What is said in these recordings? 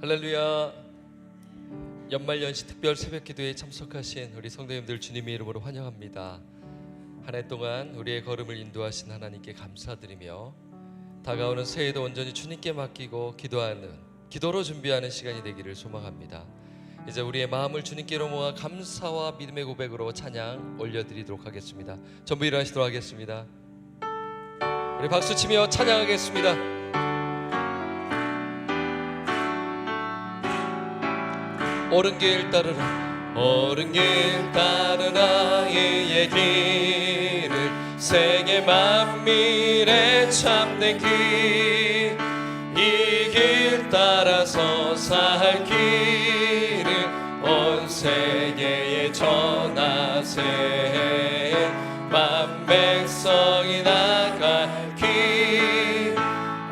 할렐루야. 연말연시 특별 새벽기도에 참석하신 우리 성도님들 주님의 이름으로 환영합니다. 한 해 동안 우리의 걸음을 인도하신 하나님께 감사드리며 다가오는 새해도 온전히 주님께 맡기고 기도로 준비하는 시간이 되기를 소망합니다. 이제 우리의 마음을 주님께로 모아 감사와 믿음의 고백으로 찬양 올려드리도록 하겠습니다. 전부 일어나시도록 하겠습니다. 우리 박수치며 찬양하겠습니다. 옳은 길 따르라, 옳은 길 따르라. 이의 길을 세계 만민의 참된 길, 이 길 따라서 살 길을 온 세계에 전하세. 만 백성이 나갈 길,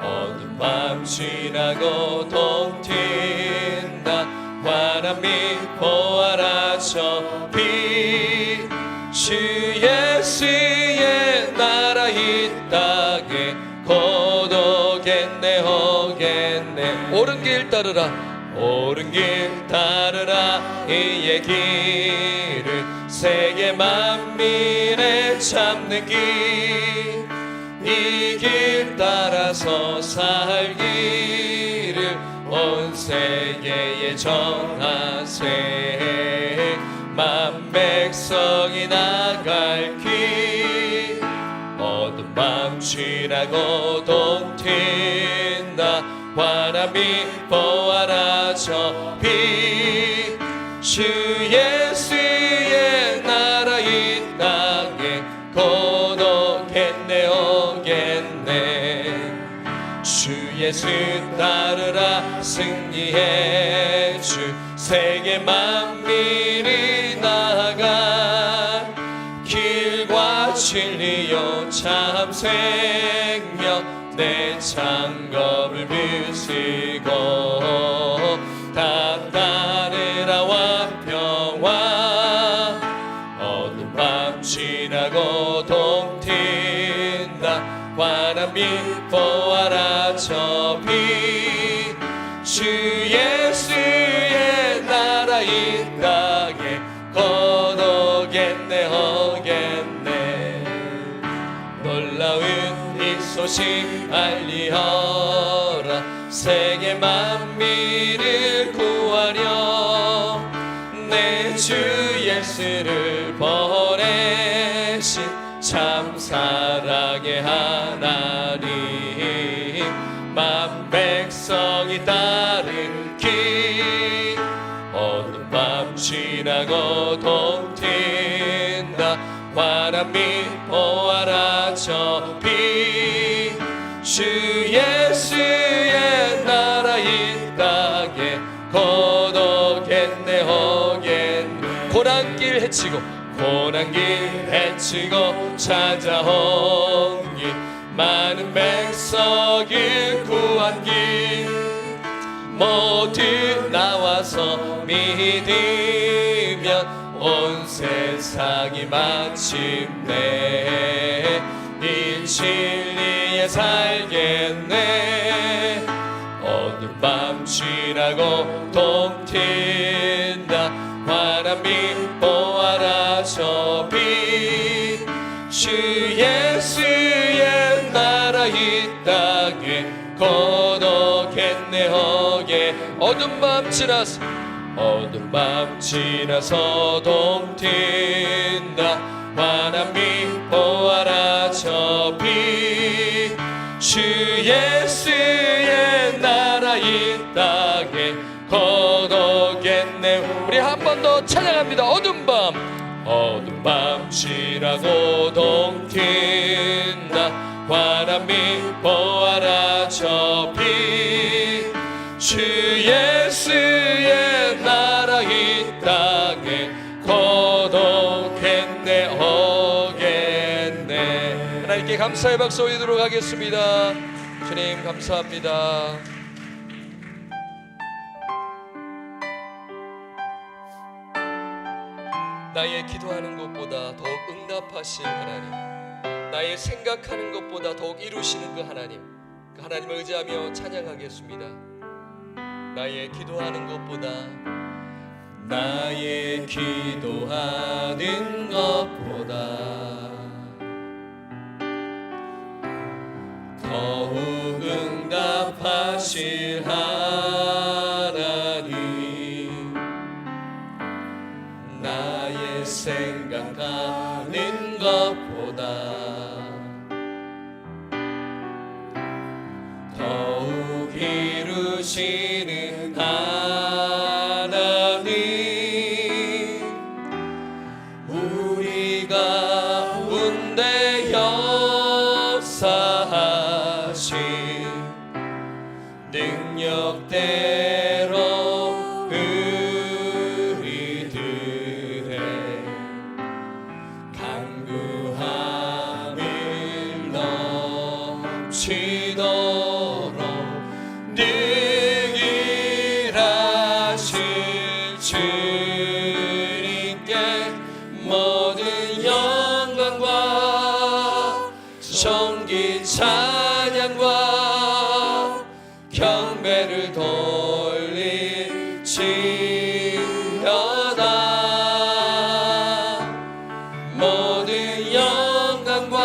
어두운 밤 지나고 동 튄다. 환한 빛 보아라 저 빛, 주 예수의 나라 이 땅에 곧 오겠네 오겠네. 옳은 길 따르라, 옳은 길 따르라. 이의 길을 세계 만민의 참는 길, 이 길 따라서 살 길을 온 세계에 전하세. 만 백성이 나갈 길, 어두운 밤 지나고 동 튄다. 환한 빛 보아라 저 빛, 주 예수의 나라 이 땅에 곧 오겠네 오겠네. 주 예수 따르라 승리의 주, 세계 만민이 나아가 길과 진리요 참 생명, 내 창검을 비시고 다 따르라 완평화. 어두운 밤 지나고 동 튄다. 환한 빛 보아라 저 빛, 주 예수의 나라 이 땅에 곧 오겠네 오겠네. 놀라운 이 소식 알리어라. 세계 만민을 구하려 내 주 예수를 보내신 참 사랑의 하나님. 만 백성이 따른 길, 어두운 밤 지나고 동 튄다. 환한 빛 보아라 저 빛, 주 예수의 나라 이 땅에 곧 오겠네 오겠네. 고난길 헤치고 고난길 헤치고 찾아온 길, 많은 백성을 구한 길, 모두 나와서 믿으면 온 세상이 마침내 이 진리에 살겠네. 어두운 밤 지나고 동 튄다. 환한 빛 보아라 저 빛, 주 예수의 나라 이 땅에 곧 오겠네 오게. 어두운 밤 지나서 동 튄다. 환한 빛 보아라 저 빛, 주 예수의 나라 이 땅에 곧 오겠네. 우리 한 번 더 찬양합니다. 어두운 밤 지나고 동 튄다. 환한 빛 보아라 저 빛, 주 예수의 나라 이 땅에 곧 오겠네 오겠네. 하나님께 감사의 박수 올리도록 하겠습니다. 주님 감사합니다. 나의 기도하는 것보다 더욱 응답하신 하나님, 나의 생각하는 것보다 더욱 이루시는 그 하나님, 그 하나님을 의지하며 찬양하겠습니다. 나의 기도하는 것보다 나의 기도하는 것보다 더욱 응답하실 하나님, 나의 생각하는 것보다 더욱 이루시는 하나님, 우리 가운데 역사하신 능력대로 우리들의 간구함을 넘치도록 능일하실 주님께 모든 영광과 존귀 찬양과 경배를 돌릴지어다. 모든 영광과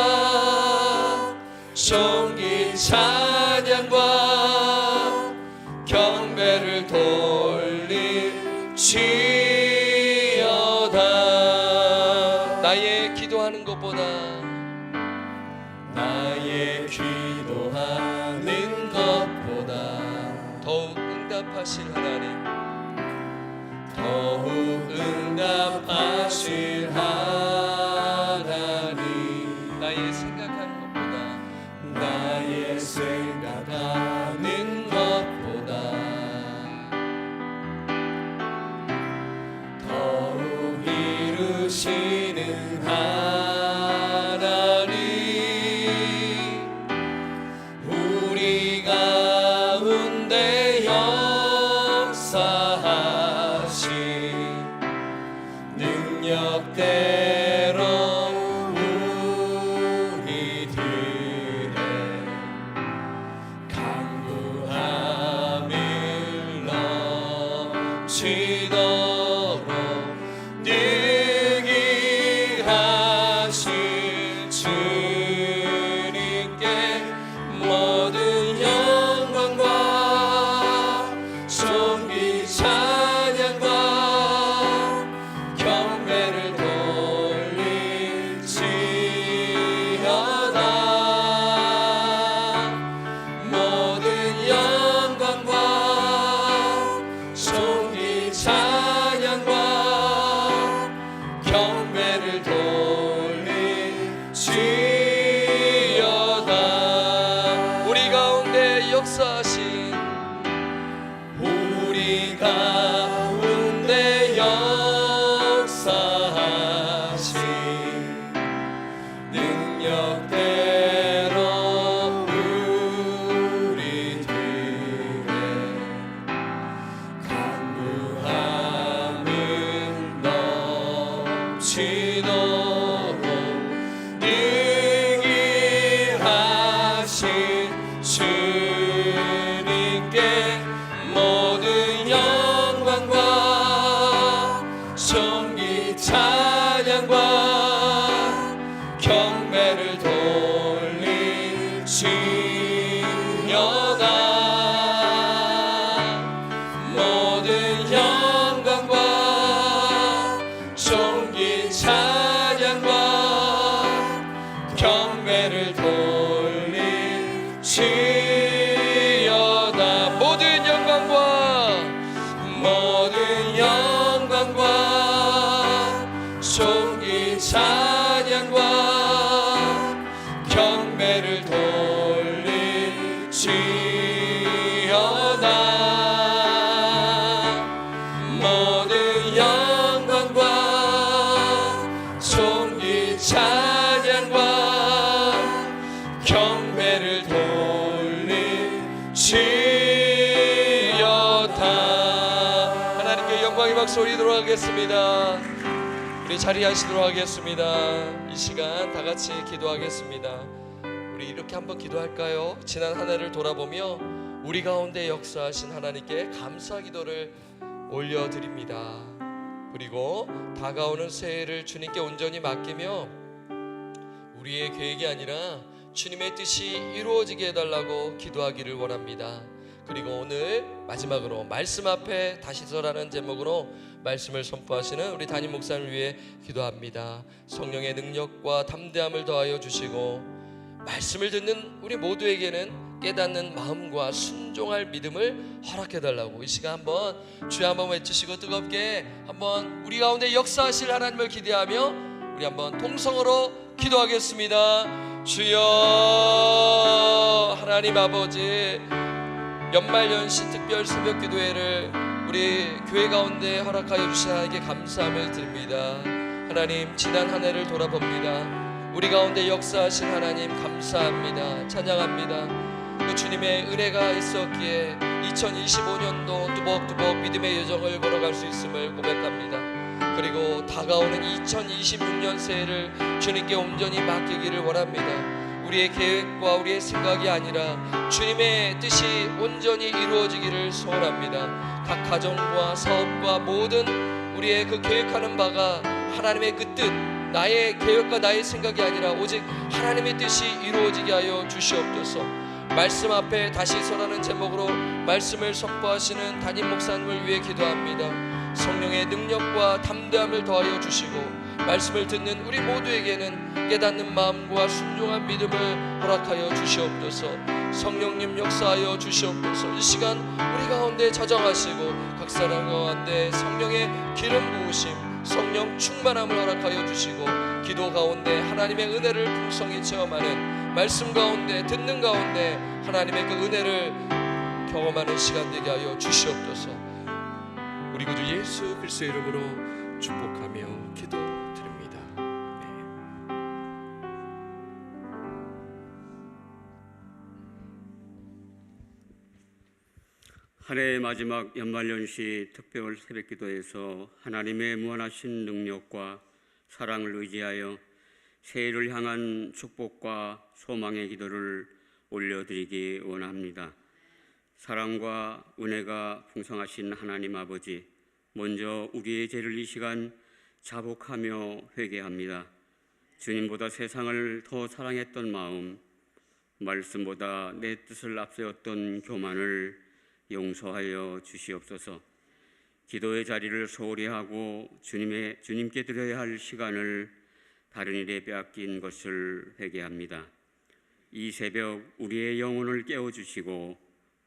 존귀 찬양과 경배를 돌릴지어다. 나의 기도하는 것보다 나의 기도하는 것보다 더욱 응답하실 하나님, 더욱 응답하실 하나님, 나의 생각하는 것보다 나의 생각하는 것보다 더욱 이루시는 하나님, 우리 가운데 역사하신 능력대로 우리들의 간구함을 넘치도록 능일하실 주님께 모든 영광과 존귀 찬양과 경배를 돌릴지어다. 모든 영광과 존귀 찬양과 경배를 돌릴지어다. 우리 가운데 역사하신 우리 가운데 역사하신 능력대로 우리들의 간구함을 넘치도록 능일하신 주님께 모든 영광과 존귀 찬양과 경배를 돌릴지어다. 모든 영광과 존귀 찬양과 경배를 돌릴지어다. 모든 영광과 모든 영광과 존귀 찬양과 경배를 돌릴지어다. 모든 영광과 존귀 찬양과 경배를 돌릴지어다. 하나님께 영광의 박수 올리도록 하겠습니다. 우리 자리에 하시도록 하겠습니다. 이 시간 다 같이 기도하겠습니다. 우리 이렇게 한번 기도할까요? 지난 한 해를 돌아보며 우리 가운데 역사하신 하나님께 감사 기도를 올려드립니다. 그리고 다가오는 새해를 주님께 온전히 맡기며 우리의 계획이 아니라 주님의 뜻이 이루어지게 해달라고 기도하기를 원합니다. 그리고 오늘 마지막으로 말씀 앞에 다시 서라는 제목으로 말씀을 선포하시는 우리 담임 목사님을 위해 기도합니다. 성령의 능력과 담대함을 더하여 주시고 말씀을 듣는 우리 모두에게는 깨닫는 마음과 순종할 믿음을 허락해달라고 이 시간 한번 주여 한번 외치시고 뜨겁게 한번 우리 가운데 역사하실 하나님을 기대하며 우리 한번 통성으로 기도하겠습니다. 주여 하나님 아버지, 연말연시 특별 새벽 기도회를 우리 교회 가운데 허락하여 주신 하나님께 감사함을 드립니다. 하나님, 지난 한 해를 돌아봅니다. 우리 가운데 역사하신 하나님 감사합니다. 찬양합니다. 그 주님의 은혜가 있었기에 2025년도 뚜벅뚜벅 믿음의 여정을 걸어갈 수 있음을 고백합니다. 그리고 다가오는 2026년 새해를 주님께 온전히 맡기기를 원합니다. 우리의 계획과 우리의 생각이 아니라 주님의 뜻이 온전히 이루어지기를 소원합니다. 각 가정과 사업과 모든 우리의 그 계획하는 바가 하나님의 그 뜻, 나의 계획과 나의 생각이 아니라 오직 하나님의 뜻이 이루어지게 하여 주시옵소서. 말씀 앞에 다시 서라는 제목으로 말씀을 선포하시는 담임 목사님을 위해 기도합니다. 성령의 능력과 담대함을 더하여 주시고 말씀을 듣는 우리 모두에게는 깨닫는 마음과 순종한 믿음을 허락하여 주시옵소서. 성령님 역사하여 주시옵소서. 이 시간 우리 가운데 자정하시고 각 사람 가운데 성령의 기름 부으심, 성령 충만함을 허락하여 주시고 기도 가운데 하나님의 은혜를 풍성히 체험하는 말씀 가운데 듣는 가운데 하나님의 그 은혜를 경험하는 시간 되게 하여 주시옵소서. 우리 구주 예수 그리스도의 이름으로 축복하며 기도드립니다. 한 해의 마지막 연말연시 특별 새벽기도에서 하나님의 무한하신 능력과 사랑을 의지하여 새해를 향한 축복과 소망의 기도를 올려드리기 원합니다. 사랑과 은혜가 풍성하신 하나님 아버지, 먼저 우리의 죄를 이 시간 자복하며 회개합니다. 주님보다 세상을 더 사랑했던 마음, 말씀보다 내 뜻을 앞세웠던 교만을 용서하여 주시옵소서. 기도의 자리를 소홀히 하고 주님께 드려야 할 시간을 다른 일에 빼앗긴 것을 회개합니다. 이 새벽 우리의 영혼을 깨워주시고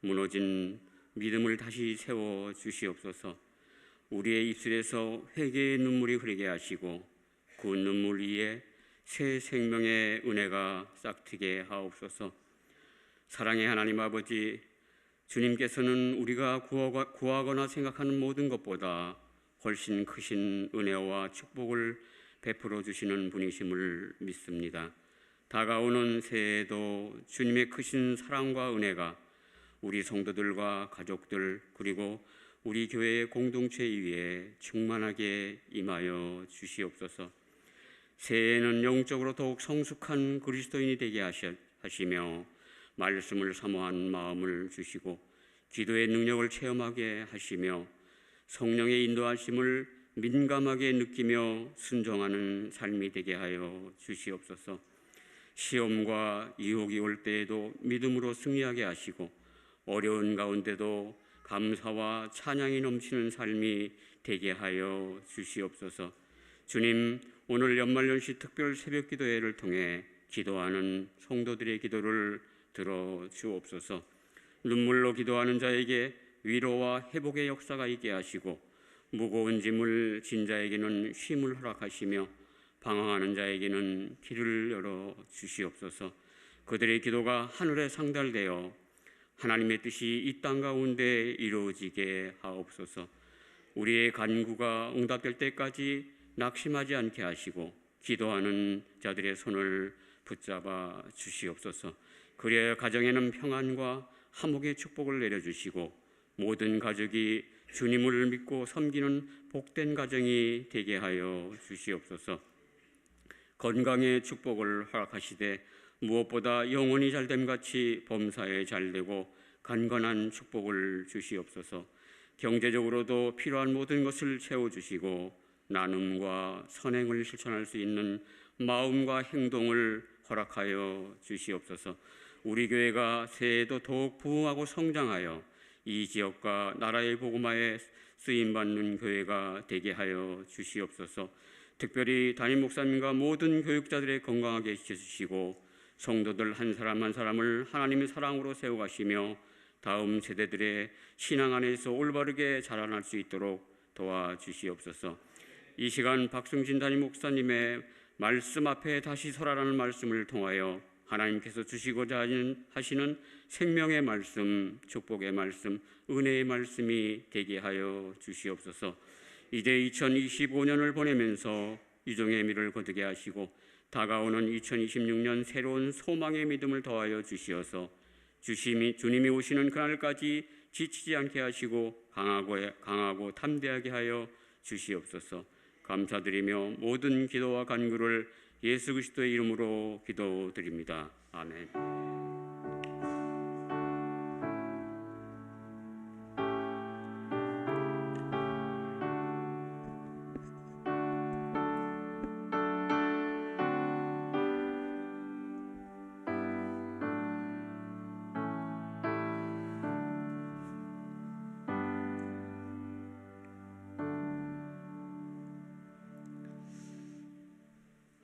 무너진 믿음을 다시 세워 주시옵소서. 우리의 입술에서 회개의 눈물이 흐르게 하시고 그 눈물 위에 새 생명의 은혜가 싹트게 하옵소서. 사랑의 하나님 아버지, 주님께서는 우리가 구하거나 생각하는 모든 것보다 훨씬 크신 은혜와 축복을 베풀어 주시는 분이심을 믿습니다. 다가오는 새해에도 주님의 크신 사랑과 은혜가 우리 성도들과 가족들 그리고 우리 교회의 공동체 위에 충만하게 임하여 주시옵소서. 새해에는 영적으로 더욱 성숙한 그리스도인이 되게 하시며 말씀을 사모한 마음을 주시고 기도의 능력을 체험하게 하시며 성령의 인도하심을 민감하게 느끼며 순종하는 삶이 되게 하여 주시옵소서. 시험과 유혹이 올 때에도 믿음으로 승리하게 하시고 어려운 가운데도 감사와 찬양이 넘치는 삶이 되게 하여 주시옵소서. 주님, 오늘 연말연시 특별 새벽기도회를 통해 기도하는 성도들의 기도를 들어 주옵소서. 눈물로 기도하는 자에게 위로와 회복의 역사가 있게 하시고 무거운 짐을 진 자에게는 쉼을 허락하시며 방황하는 자에게는 길을 열어 주시옵소서. 그들의 기도가 하늘에 상달되어 하나님의 뜻이 이 땅 가운데 이루어지게 하옵소서. 우리의 간구가 응답될 때까지 낙심하지 않게 하시고 기도하는 자들의 손을 붙잡아 주시옵소서. 그래야 가정에는 평안과 화목의 축복을 내려주시고 모든 가족이 주님을 믿고 섬기는 복된 가정이 되게 하여 주시옵소서. 건강의 축복을 허락하시되 무엇보다 영혼이 잘됨같이 범사에 잘되고 간건한 축복을 주시옵소서. 경제적으로도 필요한 모든 것을 채워주시고 나눔과 선행을 실천할 수 있는 마음과 행동을 허락하여 주시옵소서. 우리 교회가 새해에도 더욱 부흥하고 성장하여 이 지역과 나라의 복음화에 쓰임받는 교회가 되게 하여 주시옵소서. 특별히 담임 목사님과 모든 교육자들의 건강하게 지켜주시고 성도들 한 사람 한 사람을 하나님의 사랑으로 세워가시며 다음 세대들의 신앙 안에서 올바르게 자라날 수 있도록 도와주시옵소서. 이 시간 박승진 담임 목사님의 말씀 앞에 다시 서라라는 말씀을 통하여 하나님께서 주시고자 하시는 생명의 말씀, 축복의 말씀, 은혜의 말씀이 되게 하여 주시옵소서. 이제 2025년을 보내면서 유종의 미를 거두게 하시고 다가오는 2026년 새로운 소망의 믿음을 더하여 주시어서 주님이 오시는 그날까지 지치지 않게 하시고 강하고 담대하게 하여 주시옵소서. 감사드리며 모든 기도와 간구를 예수 그리스도의 이름으로 기도드립니다. 아멘.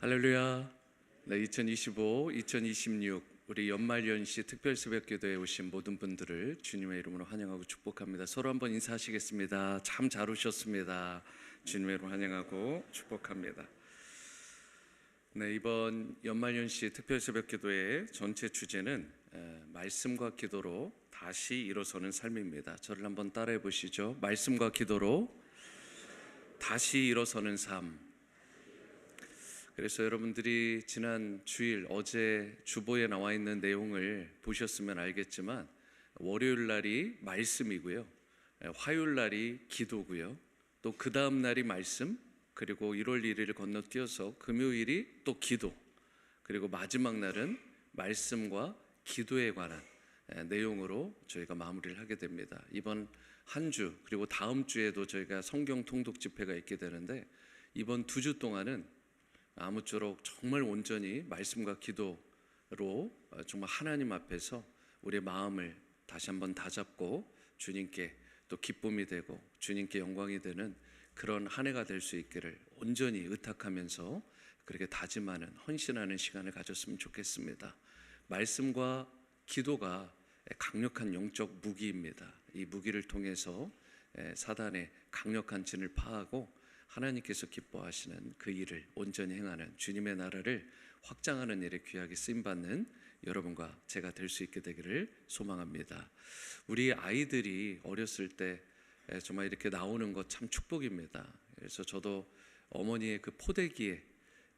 할렐루야. 네, 2025, 2026 우리 연말연시 특별 새벽기도에 오신 모든 분들을 주님의 이름으로 환영하고 축복합니다. 서로 한번 인사하시겠습니다. 참 잘 오셨습니다. 주님의 이름으로 환영하고 축복합니다. 네, 이번 연말연시 특별 새벽기도의 전체 주제는 말씀과 기도로 다시 일어서는 삶입니다. 저를 한번 따라해 보시죠. 말씀과 기도로 다시 일어서는 삶. 그래서 여러분들이 지난 주일 어제 주보에 나와 있는 내용을 보셨으면 알겠지만 월요일 날이 말씀이고요, 화요일 날이 기도고요, 또 그 다음 날이 말씀, 그리고 1월 1일을 건너뛰어서 금요일이 또 기도, 그리고 마지막 날은 말씀과 기도에 관한 내용으로 저희가 마무리를 하게 됩니다. 이번 한 주 그리고 다음 주에도 저희가 성경 통독 집회가 있게 되는데 이번 2주 동안은 아무쪼록 정말 온전히 말씀과 기도로 정말 하나님 앞에서 우리의 마음을 다시 한번 다잡고 주님께 또 기쁨이 되고 주님께 영광이 되는 그런 한 해가 될 수 있기를 온전히 의탁하면서 그렇게 다짐하는 헌신하는 시간을 가졌으면 좋겠습니다. 말씀과 기도가 강력한 영적 무기입니다. 이 무기를 통해서 사단의 강력한 진을 파하고 하나님께서 기뻐하시는 그 일을 온전히 행하는 주님의 나라를 확장하는 일에 귀하게 쓰임받는 여러분과 제가 될 수 있게 되기를 소망합니다. 우리 아이들이 어렸을 때 정말 이렇게 나오는 것 참 축복입니다. 그래서 저도 어머니의 그 포대기에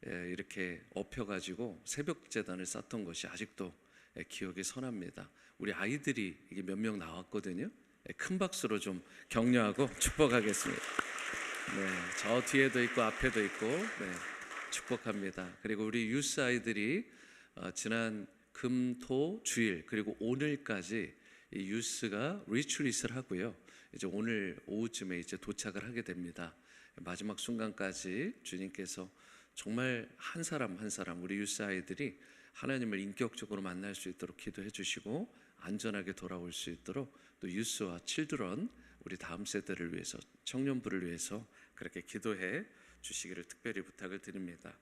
이렇게 엎혀가지고 새벽 제단을 쌓던 것이 아직도 기억에 선합니다. 우리 아이들이 이게 몇 명 나왔거든요. 큰 박수로 좀 격려하고 축복하겠습니다. 네, 저 뒤에도 있고 앞에도 있고 축복합니다. 그리고 우리 유스 아이들이 지난 금, 토, 주일 그리고 오늘까지 이 유스가 리트릿을 하고요. 이제 오늘 오후쯤에 이제 도착을 하게 됩니다. 마지막 순간까지 주님께서 정말 한 사람 한 사람 우리 유스 아이들이 하나님을 인격적으로 만날 수 있도록 기도해 주시고 안전하게 돌아올 수 있도록 또 유스와 칠드런 우리 다음 세대를 위해서 청년부를 위해서 그렇게 기도해 주시기를 특별히 부탁을 드립니다.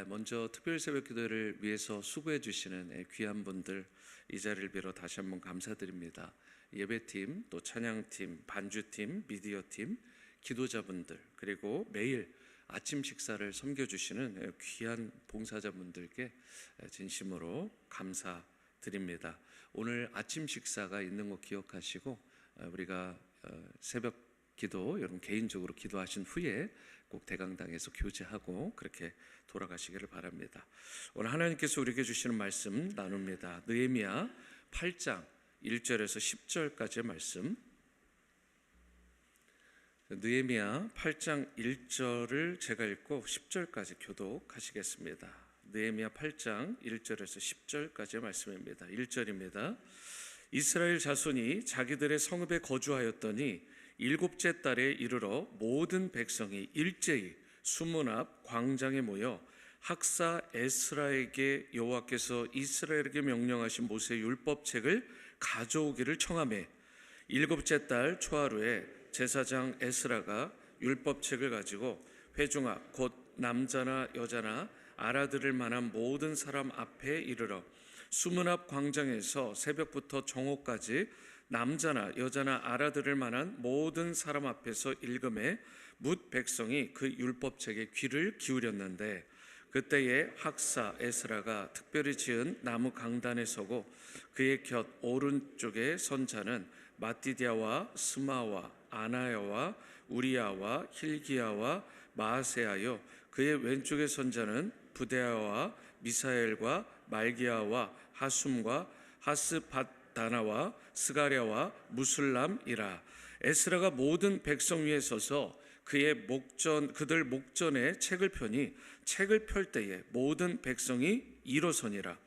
먼저 특별 새벽 기도를 위해서 수고해 주시는 귀한 분들 이 자리를 빌어 다시 한번 감사드립니다. 예배팀, 또 찬양팀, 반주팀, 미디어팀, 기도자분들 그리고 매일 아침 식사를 섬겨주시는 귀한 봉사자분들께 진심으로 감사드립니다. 오늘 아침 식사가 있는 거 기억하시고 우리가 새벽 기도 여러분 개인적으로 기도하신 후에 꼭 대강당에서 교제하고 그렇게 돌아가시기를 바랍니다. 오늘 하나님께서 우리에게 주시는 말씀 나눕니다. 느헤미야 8장 1절에서 10절까지의 말씀. 느헤미야 8장 1절을 제가 읽고 10절까지 교독하시겠습니다. 느헤미야 8장 1절에서 10절까지의 말씀입니다. 1절입니다. 이스라엘 자손이 자기들의 성읍에 거주하였더니 일곱째 달에 이르러 모든 백성이 일제히 수문 앞 광장에 모여 학사 에스라에게 여호와께서 이스라엘에게 명령하신 모세의 율법책을 가져오기를 청하매 일곱째 달 초하루에 제사장 에스라가 율법책을 가지고 회중 앞 곧 남자나 여자나 알아들을 만한 모든 사람 앞에 이르러 수문 앞 광장에서 새벽부터 정오까지 남자나 여자나 알아들을 만한 모든 사람 앞에서 읽음에 뭇 백성이 그 율법책에 귀를 기울였는데 그때에 학사 에스라가 특별히 지은 나무 강단에 서고 그의 곁 오른쪽에 선 자는 마띠디아와 스마와 아나야와 우리야와 힐기야와 마아세야요 그의 왼쪽에 선 자는 부데야와 미사엘과 말기야와 하숨과 하스바다나와 스가랴와 무술람이라. 에스라가 모든 백성 위에 서서 그들 목전에 책을 펴니 책을 펼 때에 모든 백성이 일어서니라.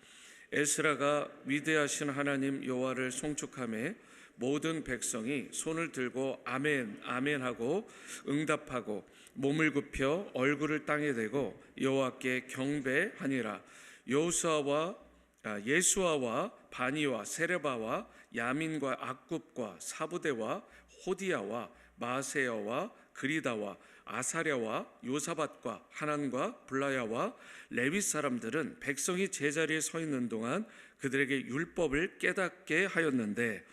에스라가 위대하신 하나님 여호와를 송축하며 모든 백성이 손을 들고 아멘 아멘 하고 응답하고 몸을 굽혀 얼굴을 땅에 대고 여호와께 경배하니라. 예수아와 바니와 세레바와 야민과 악굽과 사부대와 호디야와 마세야와 그리다와 아사랴와 요사밧과 하난과 블라야와 레위 사람들은 백성이 제자리에 서 있는 동안 그들에게 율법을 깨닫게 하였는데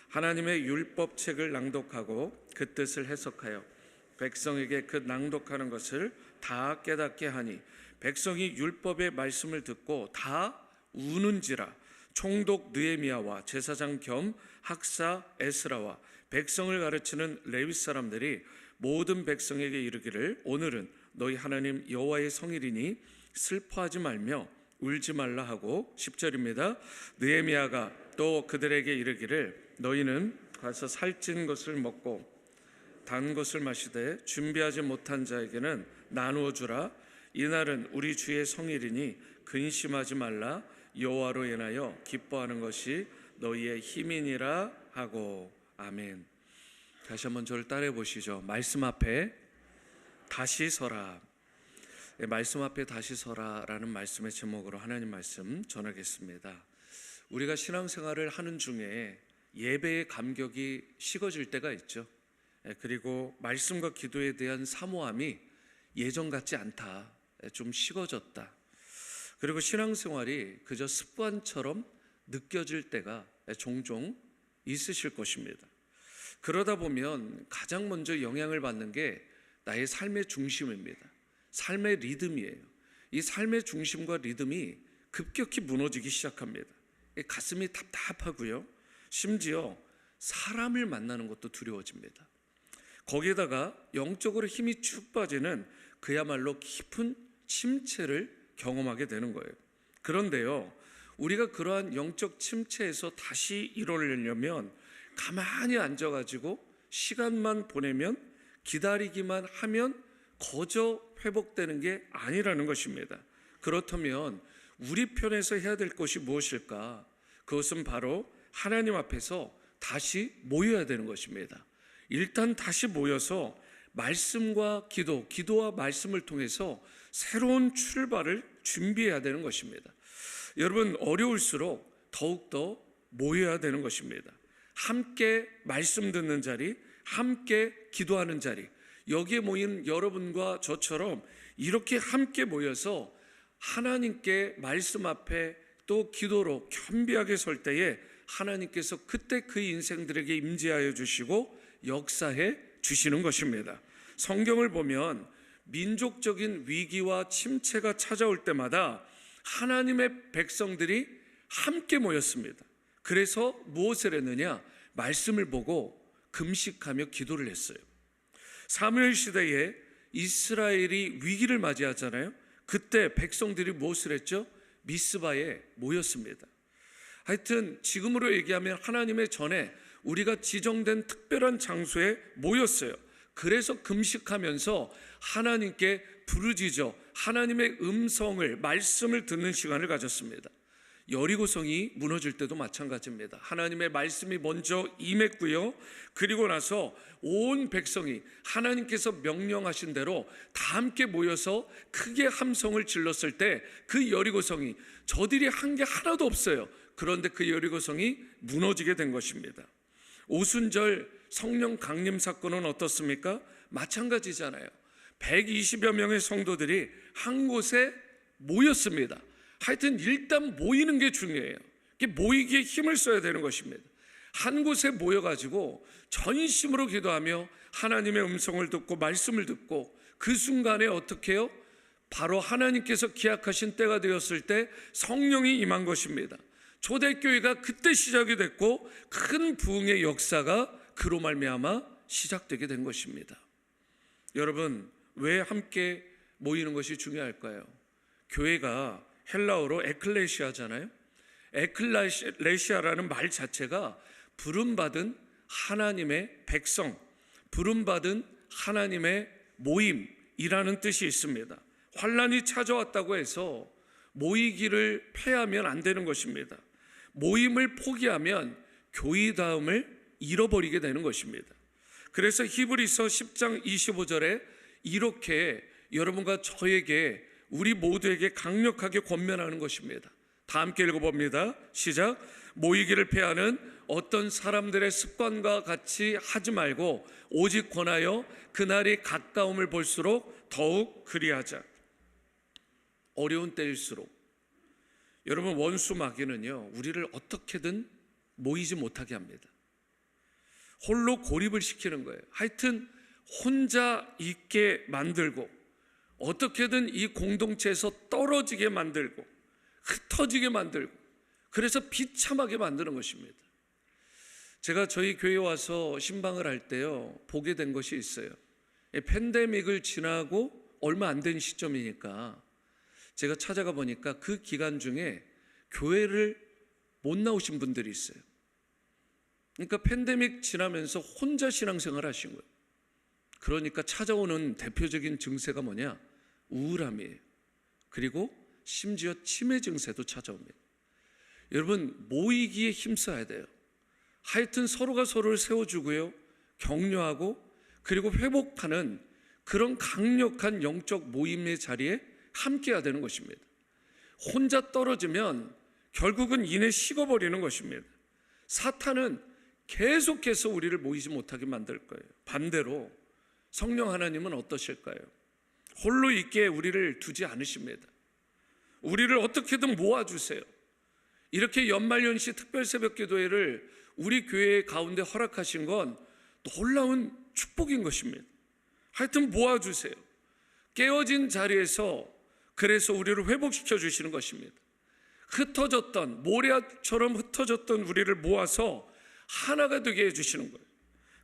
하나님의 율법책을 낭독하고 그 뜻을 해석하여 백성에게 그 낭독하는 것을 다 깨닫게 하니 백성이 율법의 말씀을 듣고 다 우는지라. 총독 느헤미야와 제사장 겸 학사 에스라와 백성을 가르치는 레위 사람들이 모든 백성에게 이르기를 오늘은 너희 하나님 여호와의 성일이니 슬퍼하지 말며 울지 말라 하고 10절입니다. 느헤미야가 또 그들에게 이르기를 너희는 가서 살찐 것을 먹고 단 것을 마시되 준비하지 못한 자에게는 나누어 주라. 이날은 우리 주의 성일이니 근심하지 말라. 여호와로 인하여 기뻐하는 것이 너희의 힘이니라 하고. 아멘. 다시 한번 저를 따라해 보시죠. 말씀 앞에 다시 서라. 말씀 앞에 다시 서라라는 말씀의 제목으로 하나님 말씀 전하겠습니다. 우리가 신앙생활을 하는 중에 예배의 감격이 식어질 때가 있죠. 그리고 말씀과 기도에 대한 사모함이 예전 같지 않다. 좀 식어졌다. 그리고 신앙생활이 그저 습관처럼 느껴질 때가 종종 있으실 것입니다. 그러다 보면 가장 먼저 영향을 받는 게 나의 삶의 중심입니다. 삶의 리듬이에요. 이 삶의 중심과 리듬이 급격히 무너지기 시작합니다. 가슴이 답답하고요. 심지어 사람을 만나는 것도 두려워집니다. 거기에다가 영적으로 힘이 쭉 빠지는 그야말로 깊은 침체를 경험하게 되는 거예요. 그런데요, 우리가 그러한 영적 침체에서 다시 일어나려면 가만히 앉아가지고 시간만 보내면 기다리기만 하면 거저 회복되는 게 아니라는 것입니다. 그렇다면 우리 편에서 해야 될 것이 무엇일까? 그것은 바로 하나님 앞에서 다시 모여야 되는 것입니다. 일단 다시 모여서 말씀과 기도와 말씀을 통해서 새로운 출발을 준비해야 되는 것입니다. 여러분, 어려울수록 더욱더 모여야 되는 것입니다. 함께 말씀 듣는 자리, 함께 기도하는 자리, 여기에 모인 여러분과 저처럼 이렇게 함께 모여서 하나님께 말씀 앞에 또 기도로 겸비하게 설 때에 하나님께서 그때 그 인생들에게 임재하여 주시고 역사해 주시는 것입니다. 성경을 보면 민족적인 위기와 침체가 찾아올 때마다 하나님의 백성들이 함께 모였습니다. 그래서 무엇을 했느냐? 말씀을 보고 금식하며 기도를 했어요. 사무엘 시대에 이스라엘이 위기를 맞이하잖아요. 그때 백성들이 무엇을 했죠? 미스바에 모였습니다. 하여튼 지금으로 얘기하면 하나님의 전에 우리가 지정된 특별한 장소에 모였어요. 그래서 금식하면서 하나님께 부르짖어 하나님의 음성을, 말씀을 듣는 시간을 가졌습니다. 여리고성이 무너질 때도 마찬가지입니다. 하나님의 말씀이 먼저 임했고요. 그리고 나서 온 백성이 하나님께서 명령하신 대로 다 함께 모여서 크게 함성을 질렀을 때 그 여리고성이 저들이 한 게 하나도 없어요. 그런데 그 여리고성이 무너지게 된 것입니다. 오순절 성령 강림 사건은 어떻습니까? 마찬가지잖아요. 120여 명의 성도들이 한 곳에 모였습니다. 하여튼 일단 모이는 게 중요해요. 모이기에 힘을 써야 되는 것입니다. 한 곳에 모여가지고 전심으로 기도하며 하나님의 음성을 듣고 말씀을 듣고 그 순간에 어떻게 해요? 바로 하나님께서 기약하신 때가 되었을 때 성령이 임한 것입니다. 초대교회가 그때 시작이 됐고 큰 부흥의 역사가 그로 말미암아 시작되게 된 것입니다. 여러분, 왜 함께 모이는 것이 중요할까요? 교회가 헬라어로 에클레시아잖아요. 에클레시아라는 말 자체가 부름받은 하나님의 백성, 부름받은 하나님의 모임이라는 뜻이 있습니다. 환난이 찾아왔다고 해서 모이기를 패하면 안 되는 것입니다. 모임을 포기하면 교회다움을 잃어버리게 되는 것입니다. 그래서 히브리서 10장 25절에 이렇게 여러분과 저에게 우리 모두에게 강력하게 권면하는 것입니다. 다 함께 읽어봅니다. 시작. 모이기를 패하는 어떤 사람들의 습관과 같이 하지 말고 오직 권하여 그날이 가까움을 볼수록 더욱 그리하자. 어려운 때일수록 여러분, 원수 마귀는요 우리를 어떻게든 모이지 못하게 합니다. 홀로 고립을 시키는 거예요. 하여튼 혼자 있게 만들고 어떻게든 이 공동체에서 떨어지게 만들고 흩어지게 만들고 그래서 비참하게 만드는 것입니다. 제가 저희 교회에 와서 신방을 할 때요 보게 된 것이 있어요. 팬데믹을 지나고 얼마 안 된 시점이니까 제가 찾아가 보니까 그 기간 중에 교회를 못 나오신 분들이 있어요. 그러니까 팬데믹 지나면서 혼자 신앙생활 하신 거예요. 그러니까 찾아오는 대표적인 증세가 뭐냐? 우울함이에요. 그리고 심지어 치매 증세도 찾아옵니다. 여러분, 모이기에 힘써야 돼요. 하여튼 서로가 서로를 세워주고요, 격려하고 그리고 회복하는 그런 강력한 영적 모임의 자리에 함께해야 되는 것입니다. 혼자 떨어지면 결국은 이내 식어버리는 것입니다. 사탄은 계속해서 우리를 모이지 못하게 만들 거예요. 반대로 성령 하나님은 어떠실까요? 홀로 있게 우리를 두지 않으십니다. 우리를 어떻게든 모아주세요. 이렇게 연말연시 특별 새벽 기도회를 우리 교회 가운데 허락하신 건 놀라운 축복인 것입니다. 하여튼 모아주세요. 깨어진 자리에서 그래서 우리를 회복시켜 주시는 것입니다. 흩어졌던, 모래처럼 흩어졌던 우리를 모아서 하나가 되게 해주시는 거예요.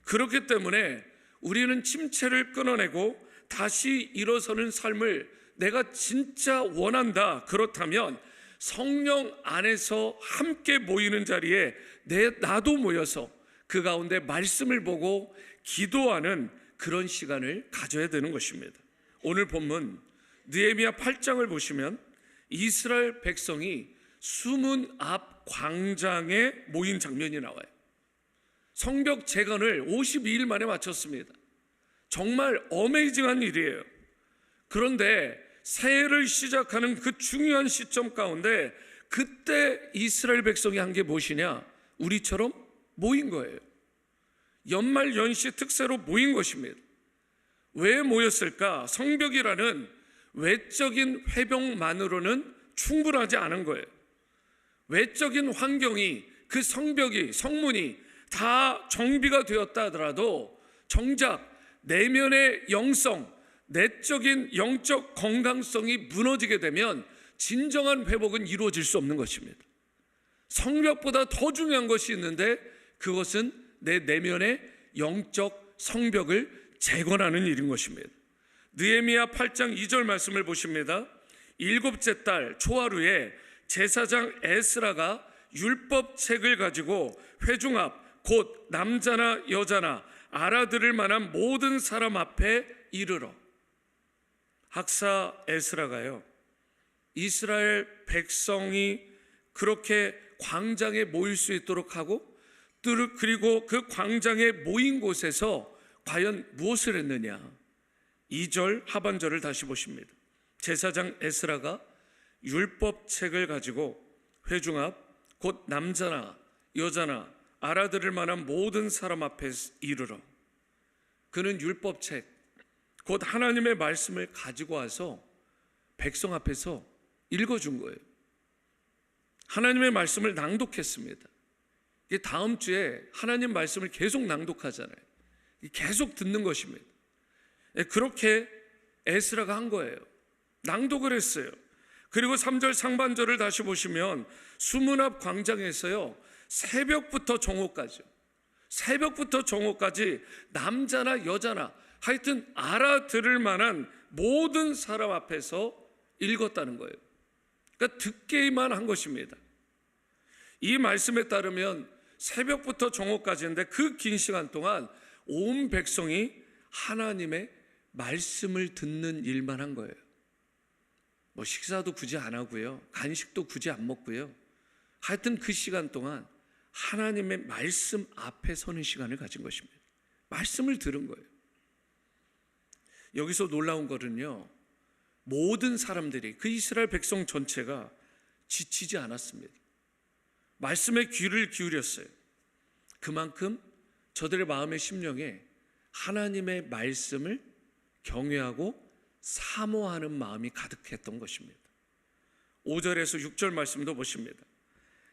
그렇기 때문에 우리는 침체를 끊어내고 다시 일어서는 삶을 내가 진짜 원한다. 그렇다면 성령 안에서 함께 모이는 자리에 나도 모여서 그 가운데 말씀을 보고 기도하는 그런 시간을 가져야 되는 것입니다. 오늘 본문 느헤미야 8장을 보시면 이스라엘 백성이 수문 앞 광장에 모인 장면이 나와요. 성벽 재건을 52일 만에 마쳤습니다. 정말 어메이징한 일이에요. 그런데 새해를 시작하는 그 중요한 시점 가운데 그때 이스라엘 백성이 한 게 무엇이냐? 우리처럼 모인 거예요. 연말 연시 특세로 모인 것입니다. 왜 모였을까? 성벽이라는 외적인 회복만으로는 충분하지 않은 거예요. 외적인 환경이, 그 성벽이, 성문이 다 정비가 되었다 하더라도 정작 내면의 영성, 내적인 영적 건강성이 무너지게 되면 진정한 회복은 이루어질 수 없는 것입니다. 성벽보다 더 중요한 것이 있는데 그것은 내 내면의 영적 성벽을 재건하는 일인 것입니다. 느헤미야 8장 2절 말씀을 보십니다. 7째 달 초하루에 제사장 에스라가 율법책을 가지고 회중 앞 곧 남자나 여자나 알아들을 만한 모든 사람 앞에 이르러. 학사 에스라가요, 이스라엘 백성이 그렇게 광장에 모일 수 있도록 하고, 그리고 그 광장에 모인 곳에서 과연 무엇을 했느냐? 2절 하반절을 다시 보십니다. 제사장 에스라가 율법책을 가지고 회중 앞 곧 남자나 여자나 알아들을 만한 모든 사람 앞에 이르러, 그는 율법책 곧 하나님의 말씀을 가지고 와서 백성 앞에서 읽어준 거예요. 하나님의 말씀을 낭독했습니다. 이게 다음 주에 하나님 말씀을 계속 낭독하잖아요. 계속 듣는 것입니다. 그렇게 에스라가 한 거예요. 낭독을 했어요. 그리고 3절 상반절을 다시 보시면 수문 앞 광장에서요, 새벽부터 정오까지 남자나 여자나 하여튼 알아들을 만한 모든 사람 앞에서 읽었다는 거예요. 그러니까 듣게만 한 것입니다. 이 말씀에 따르면 새벽부터 정오까지인데 그 긴 시간 동안 온 백성이 하나님의 말씀을 듣는 일만 한 거예요. 뭐 식사도 굳이 안 하고요, 간식도 굳이 안 먹고요, 하여튼 그 시간 동안 하나님의 말씀 앞에 서는 시간을 가진 것입니다. 말씀을 들은 거예요. 여기서 놀라운 거는요, 모든 사람들이, 그 이스라엘 백성 전체가 지치지 않았습니다. 말씀에 귀를 기울였어요. 그만큼 저들의 마음의 심령에 하나님의 말씀을 경외하고 사모하는 마음이 가득했던 것입니다. 5절에서 6절 말씀도 보십니다.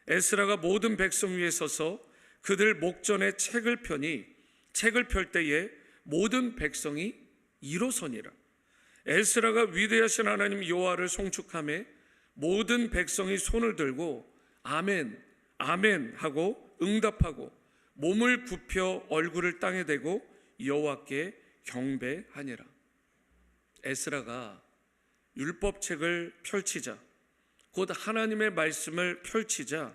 에스라가 모든 백성 위에 서서 그들 목전에 책을 펴니 책을 펼 때에 모든 백성이 일어서니라. 에스라가 위대하신 하나님 여호와를 송축하며 모든 백성이 손을 들고 아멘 아멘 하고 응답하고 몸을 굽혀 얼굴을 땅에 대고 여호와께 경배하니라. 에스라가 율법책을 펼치자, 곧 하나님의 말씀을 펼치자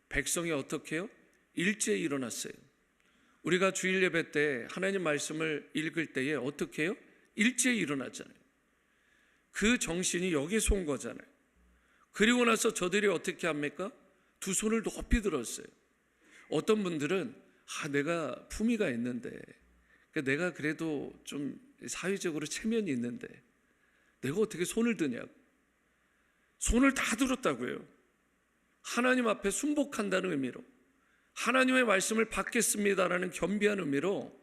백성이 어떻게 해요? 일제히 일어났어요. 우리가 주일 예배 때 하나님 말씀을 읽을 때에 어떻게 해요? 일제히 일어났잖아요. 그 정신이 여기서 온 거잖아요. 그리고 나서 저들이 어떻게 합니까? 두 손을 높이 들었어요. 어떤 분들은 내가 품위가 있는데, 내가 그래도 좀 사회적으로 체면이 있는데 내가 어떻게 손을 드냐고. 손을 다 들었다고요. 하나님 앞에 순복한다는 의미로, 하나님의 말씀을 받겠습니다라는 겸비한 의미로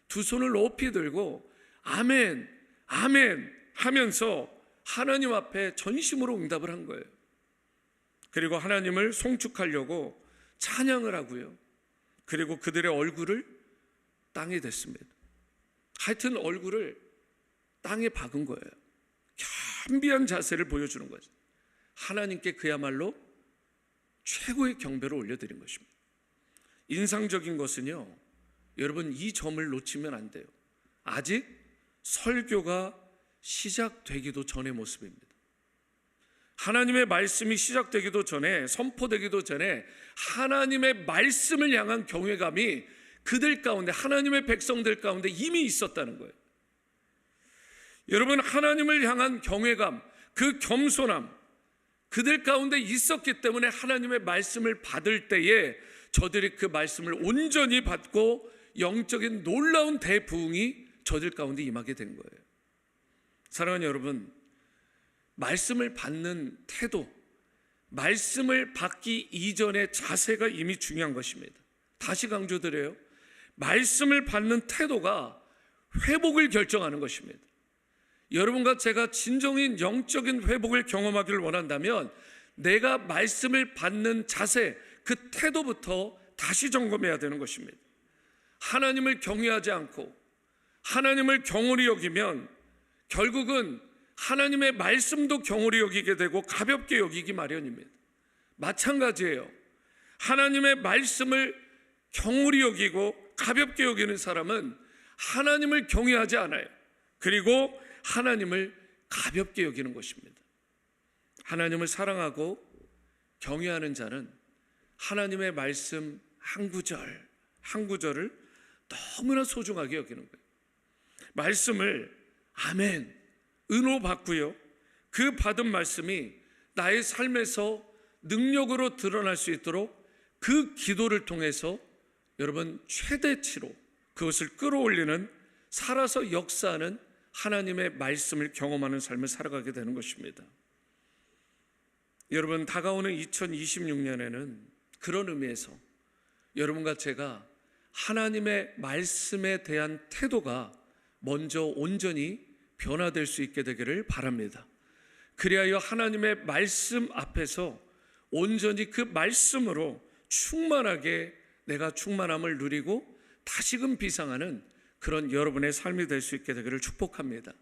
두 손을 높이 들고 아멘 아멘 하면서 하나님 앞에 전심으로 응답을 한 거예요. 그리고 하나님을 송축하려고 찬양을 하고요, 그리고 그들의 얼굴을 땅에 댔습니다. 하여튼 얼굴을 땅에 박은 거예요. 겸비한 자세를 보여주는 거죠. 하나님께 그야말로 최고의 경배를 올려드린 것입니다. 인상적인 것은요, 여러분 이 점을 놓치면 안 돼요. 아직 설교가 시작되기도 전의 모습입니다. 하나님의 말씀이 시작되기도 전에, 선포되기도 전에 하나님의 말씀을 향한 경외감이 그들 가운데, 하나님의 백성들 가운데 이미 있었다는 거예요. 여러분, 하나님을 향한 경외감, 그 겸손함, 그들 가운데 있었기 때문에 하나님의 말씀을 받을 때에 저들이 그 말씀을 온전히 받고 영적인 놀라운 대부흥이 저들 가운데 임하게 된 거예요. 사랑하는 여러분, 말씀을 받는 태도, 말씀을 받기 이전의 자세가 이미 중요한 것입니다. 다시 강조드려요. 말씀을 받는 태도가 회복을 결정하는 것입니다. 여러분과 제가 진정인 영적인 회복을 경험하기를 원한다면 내가 말씀을 받는 자세, 그 태도부터 다시 점검해야 되는 것입니다. 하나님을 경외하지 않고 하나님을 경홀히 여기면 결국은 하나님의 말씀도 경홀히 여기게 되고 가볍게 여기기 마련입니다. 마찬가지예요. 하나님의 말씀을 경홀히 여기고 가볍게 여기는 사람은 하나님을 경외하지 않아요. 그리고 하나님을 가볍게 여기는 것입니다. 하나님을 사랑하고 경외하는 자는 하나님의 말씀 한 구절 한 구절을 너무나 소중하게 여기는 거예요. 말씀을 아멘, 은호 받고요, 그 받은 말씀이 나의 삶에서 능력으로 드러날 수 있도록 그 기도를 통해서 여러분 최대치로 그것을 끌어올리는, 살아서 역사하는 하나님의 말씀을 경험하는 삶을 살아가게 되는 것입니다. 여러분, 다가오는 2026년에는 그런 의미에서 여러분과 제가 하나님의 말씀에 대한 태도가 먼저 온전히 변화될 수 있게 되기를 바랍니다. 그리하여 하나님의 말씀 앞에서 온전히 그 말씀으로 충만하게 내가 충만함을 누리고 다시금 비상하는 그런 여러분의 삶이 될 수 있게 되기를 축복합니다.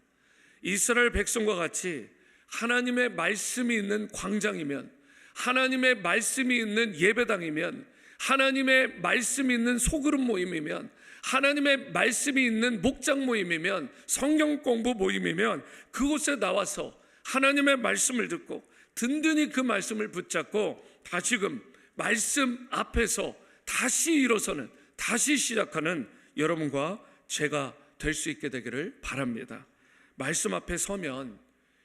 이스라엘 백성과 같이 하나님의 말씀이 있는 광장이면, 하나님의 말씀이 있는 예배당이면, 하나님의 말씀이 있는 소그룹 모임이면, 하나님의 말씀이 있는 목장 모임이면, 성경 공부 모임이면 그곳에 나와서 하나님의 말씀을 듣고 든든히 그 말씀을 붙잡고 다시금 말씀 앞에서 다시 일어서는, 다시 시작하는 여러분과 제가 될 수 있게 되기를 바랍니다. 말씀 앞에 서면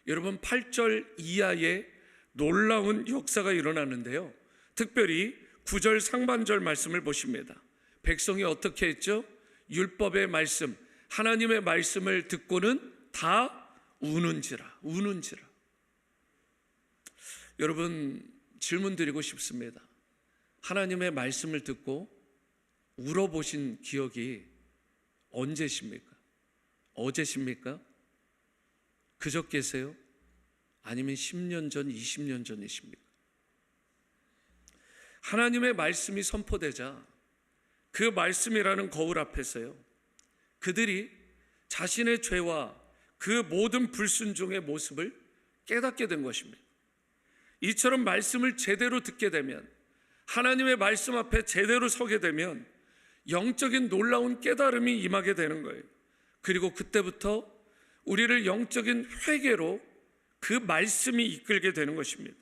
여러분 8절 이하의 놀라운 역사가 일어나는데요, 특별히 9절 상반절 말씀을 보십니다. 백성이 어떻게 했죠? 율법의 말씀, 하나님의 말씀을 듣고는 다 우는지라. 여러분, 질문 드리고 싶습니다. 하나님의 말씀을 듣고 울어보신 기억이 언제십니까? 어제십니까? 그저께세요? 아니면 10년 전, 20년 전이십니까? 하나님의 말씀이 선포되자 그 말씀이라는 거울 앞에서요, 그들이 자신의 죄와 그 모든 불순종의 모습을 깨닫게 된 것입니다. 이처럼 말씀을 제대로 듣게 되면, 하나님의 말씀 앞에 제대로 서게 되면 영적인 놀라운 깨달음이 임하게 되는 거예요. 그리고 그때부터 우리를 영적인 회개로 그 말씀이 이끌게 되는 것입니다.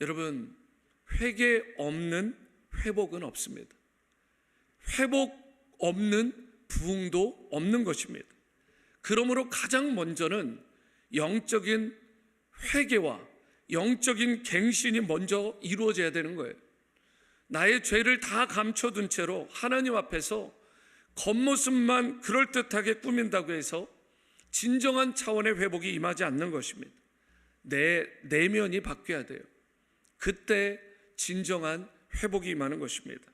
여러분, 회개 없는 회복은 없습니다. 회복 없는 부흥도 없는 것입니다. 그러므로 가장 먼저는 영적인 회개와 영적인 갱신이 먼저 이루어져야 되는 거예요. 나의 죄를 다 감춰둔 채로 하나님 앞에서 겉모습만 그럴듯하게 꾸민다고 해서 진정한 차원의 회복이 임하지 않는 것입니다. 내 내면이 바뀌어야 돼요. 그때 진정한 회복이 임하는 것입니다.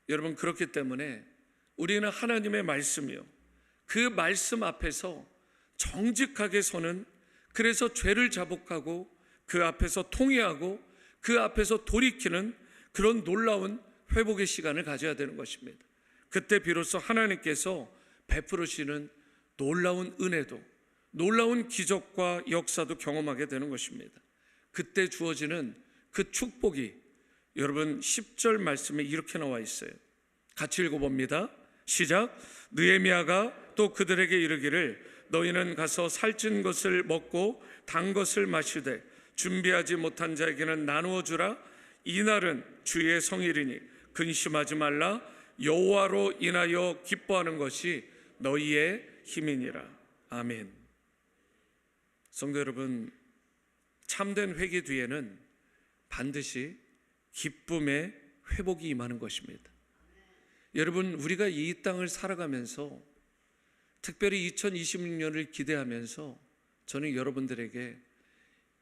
여러분, 그렇기 때문에 우리는 하나님의 말씀이요, 그 말씀 앞에서 정직하게 서는, 그래서 죄를 자복하고 그 앞에서 통회하고 그 앞에서 돌이키는 그런 놀라운 회복의 시간을 가져야 되는 것입니다. 그때 비로소 하나님께서 베풀으시는 놀라운 은혜도, 놀라운 기적과 역사도 경험하게 되는 것입니다. 그때 주어지는 그 축복이 여러분 10절 말씀에 이렇게 나와 있어요. 같이 읽어봅니다. 시작. 느헤미야가 또 그들에게 이르기를 너희는 가서 살찐 것을 먹고 단 것을 마시되 준비하지 못한 자에게는 나누어 주라. 이날은 주의 성일이니 근심하지 말라. 여호와로 인하여 기뻐하는 것이 너희의 힘이니라. 아멘. 성도 여러분, 참된 회개 뒤에는 반드시 기쁨의 회복이 임하는 것입니다. 여러분, 우리가 이 땅을 살아가면서 특별히 2026년을 기대하면서 저는 여러분들에게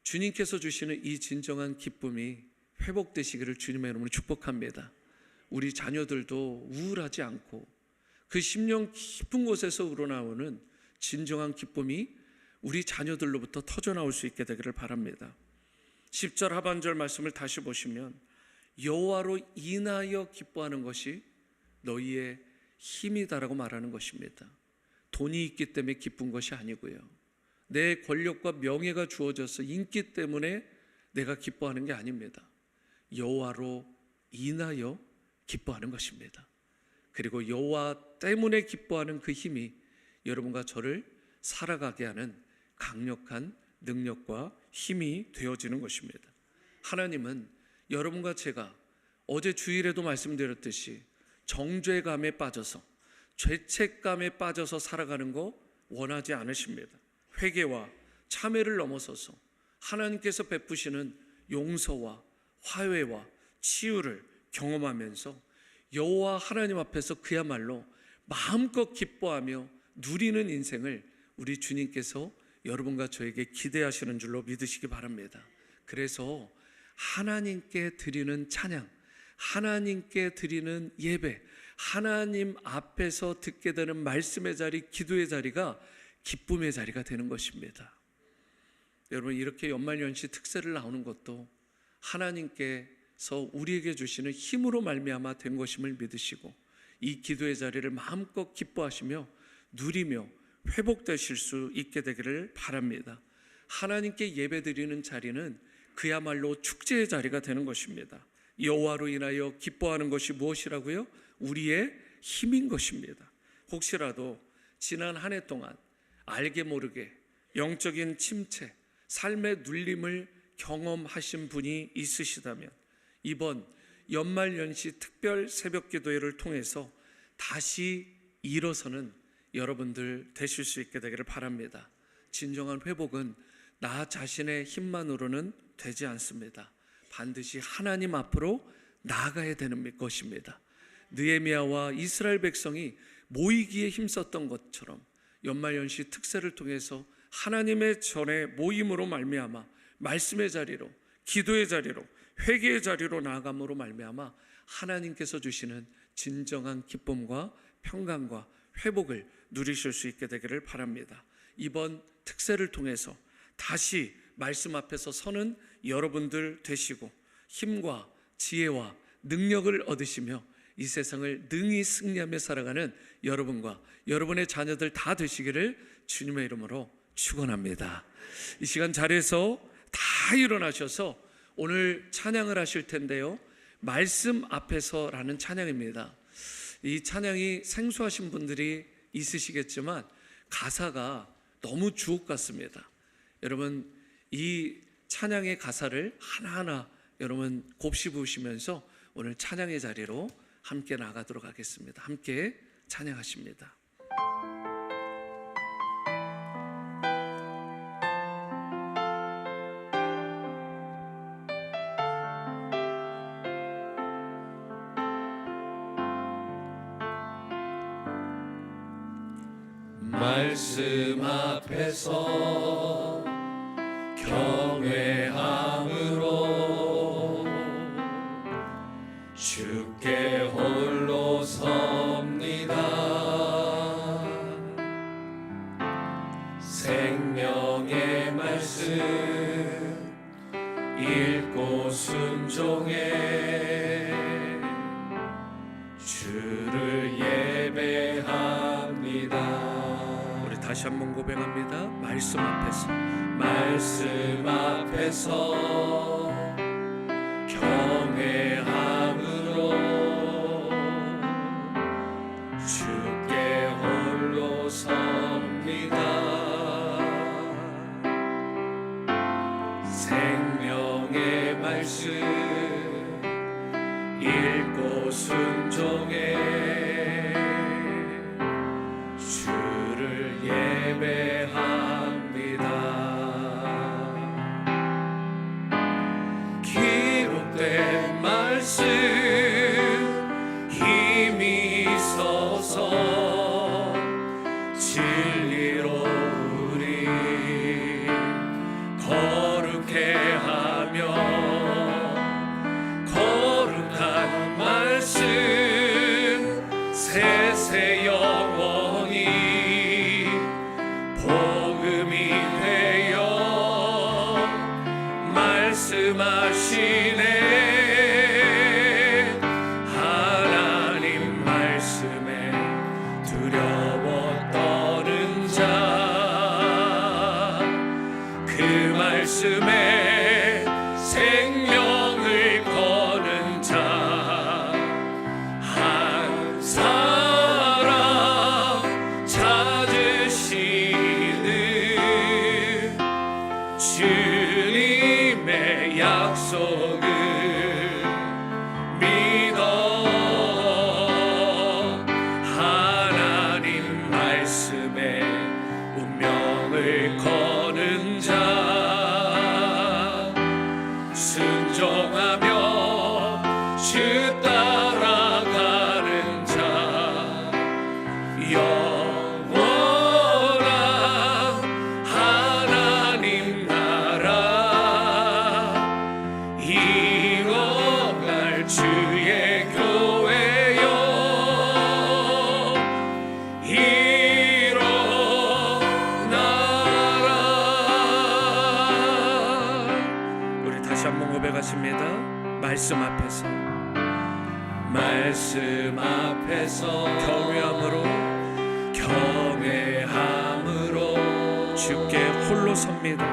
주님께서 주시는 이 진정한 기쁨이 회복되시기를 주님의 이름으로 축복합니다. 우리 자녀들도 우울하지 않고 그 심령 깊은 곳에서 우러나오는 진정한 기쁨이 우리 자녀들로부터 터져나올 수 있게 되기를 바랍니다. 10절 하반절 말씀을 다시 보시면 여호와로 인하여 기뻐하는 것이 너희의 힘이다라고 말하는 것입니다. 돈이 있기 때문에 기쁜 것이 아니고요, 내 권력과 명예가 주어져서 인기 때문에 내가 기뻐하는 게 아닙니다. 여호와로 인하여 기뻐하는 것입니다. 그리고 여호와 때문에 기뻐하는 그 힘이 여러분과 저를 살아가게 하는 강력한 능력과 힘이 되어지는 것입니다. 하나님은 여러분과 제가 어제 주일에도 말씀드렸듯이 정죄감에 빠져서, 죄책감에 빠져서 살아가는 거 원하지 않으십니다. 회개와 참회를 넘어서서 하나님께서 베푸시는 용서와 화해와 치유를 경험하면서 여호와 하나님 앞에서 그야말로 마음껏 기뻐하며 누리는 인생을 우리 주님께서 여러분과 저에게 기대하시는 줄로 믿으시기 바랍니다. 그래서 하나님께 드리는 찬양, 하나님께 드리는 예배, 하나님 앞에서 듣게 되는 말씀의 자리, 기도의 자리가 기쁨의 자리가 되는 것입니다. 여러분, 이렇게 연말연시 특세를 나오는 것도 하나님께서 우리에게 주시는 힘으로 말미암아 된 것임을 믿으시고 이 기도의 자리를 마음껏 기뻐하시며 누리며 회복되실 수 있게 되기를 바랍니다. 하나님께 예배드리는 자리는 그야말로 축제의 자리가 되는 것입니다. 여호와로 인하여 기뻐하는 것이 무엇이라고요? 우리의 힘인 것입니다. 혹시라도 지난 한 해 동안 알게 모르게 영적인 침체, 삶의 눌림을 경험하신 분이 있으시다면 이번 연말연시 특별 새벽기도회를 통해서 다시 일어서는 여러분들 되실 수 있게 되기를 바랍니다. 진정한 회복은 나 자신의 힘만으로는 되지 않습니다. 반드시 하나님 앞으로 나아가야 되는 것입니다. 느헤미야와 이스라엘 백성이 모이기에 힘썼던 것처럼 연말연시 특세를 통해서 하나님의 전에 모임으로 말미암아 말씀의 자리로, 기도의 자리로, 회개의 자리로 나아감으로 말미암아 하나님께서 주시는 진정한 기쁨과 평강과 회복을 누리실 수 있게 되기를 바랍니다. 이번 특세를 통해서 다시 말씀 앞에서 서는 여러분들 되시고 힘과 지혜와 능력을 얻으시며 이 세상을 능히 승리하며 살아가는 여러분과 여러분의 자녀들 다 되시기를 주님의 이름으로 축원합니다. 이 시간 자리에서 다 일어나셔서 오늘 찬양을 하실 텐데요, 말씀 앞에서라는 찬양입니다. 이 찬양이 생소하신 분들이 있으시겠지만 가사가 너무 주옥 같습니다. 여러분, 이 찬양의 가사를 하나하나 여러분 곱씹으시면서 오늘 찬양의 자리로 함께 나가도록 하겠습니다. 함께 찬양하십니다. 말씀 앞에서 경외함으로 주께 홀로 섭니다. 생명의 말씀 읽고 순종해 주를 예배합니다. 다시 한번 고백합니다. 말씀 앞에서 경외함으로 주께 홀로 섭니다. 생명의 말씀 읽고 순종해 예배합니다. 기록된 말씀 힘이 있어서 진리로 우리 거룩해 하며 거룩한 말씀 세세 영원히 복음이 되어 말씀하시네. 하나님 말씀에 두려워 떠는 자, 그 말씀에 생명을 거는 자, 한 사람 찾으시는 주님의 약속을 믿어 하나님 말씀에 운명을 거는 자, 다시 한번 고백하십니다. 말씀 앞에서, 말씀 앞에서 경외함으로 주께 홀로 섭니다.